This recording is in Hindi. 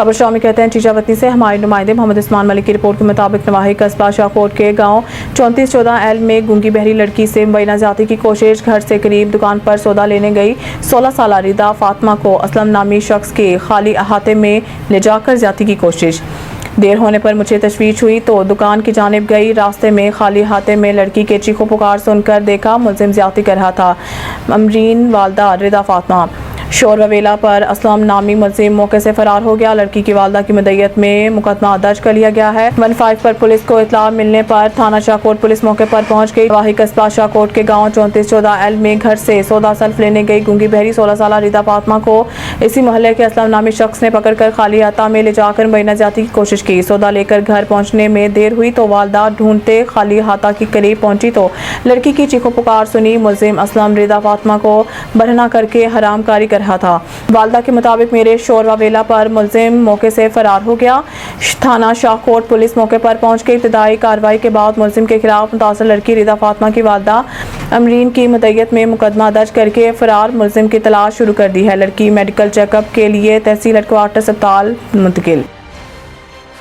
खबर शामी कहते हैं चीचावतनी से हमारे नुमाइंदे मोहम्मद उस्मान मलिक की रिपोर्ट के मुताबिक नवाही कस्बा शाहकोट के गांव 3414L में गूंगी बहरी लड़की से मुबैना जाती की कोशिश। घर से करीब दुकान पर सौदा लेने गई 16 साल रिदा फातिमा को असलम नामी शख्स के खाली अहाते में ले जाकर जाती की कोशिश। देर होने पर मुझे तशवीश हुई तो दुकान की जानिब गई। रास्ते में खाली हाथे में लड़की के चीखों पुकार सुनकर देखा मुलजिम ज्यादती कर रहा था। अमरीन वालदा रिदा फातिमा शोर ववेला पर असलम नामी मुलजिम मौके से फरार हो गया। लड़की की वालदा की मदय्यत में मुकदमा दर्ज कर लिया गया है। 15 पर पुलिस को इतला मिलने पर थाना शाहकोट पुलिस मौके पर पहुंच गई। वाही कस्बा शाहकोट के गांव 3414L में घर से सौदा सल्फ लेने गई गूंगी बहरी 16 साल रिदा फातिमा को इसी मोहल्ले के असलम नामी शख्स ने पकड़कर खाली हाथा में ले जाकर मुबैना जाती की कोशिश की। सौदा लेकर घर पहुंचने में देर हुई तो वालदा ढूंढते खाली हाथा के करीब पहुंची तो लड़की की चीखों पुकार सुनी। मुलजिम असलम रिदा फातिमा को बरहना करके हरामकारी कर रहा था। वालदा के मुताबिक मेरे शोर ववेला पर मुलजिम मौके से फरार हो गया। थाना शाहकोट पुलिस मौके पर पहुंच के इब्तदाई कार्रवाई के बाद मुलजिम के खिलाफ मुतासर लड़की रिदा फातिमा की वालदा अमरीन की मदय्यत में मुकदमा दर्ज करके फरार मुलजिम की तलाश शुरू कर दी है। लड़की मेडिकल चेकअप के लिए तहसील हेडक्वार्टर अस्पताल मुंतकिल।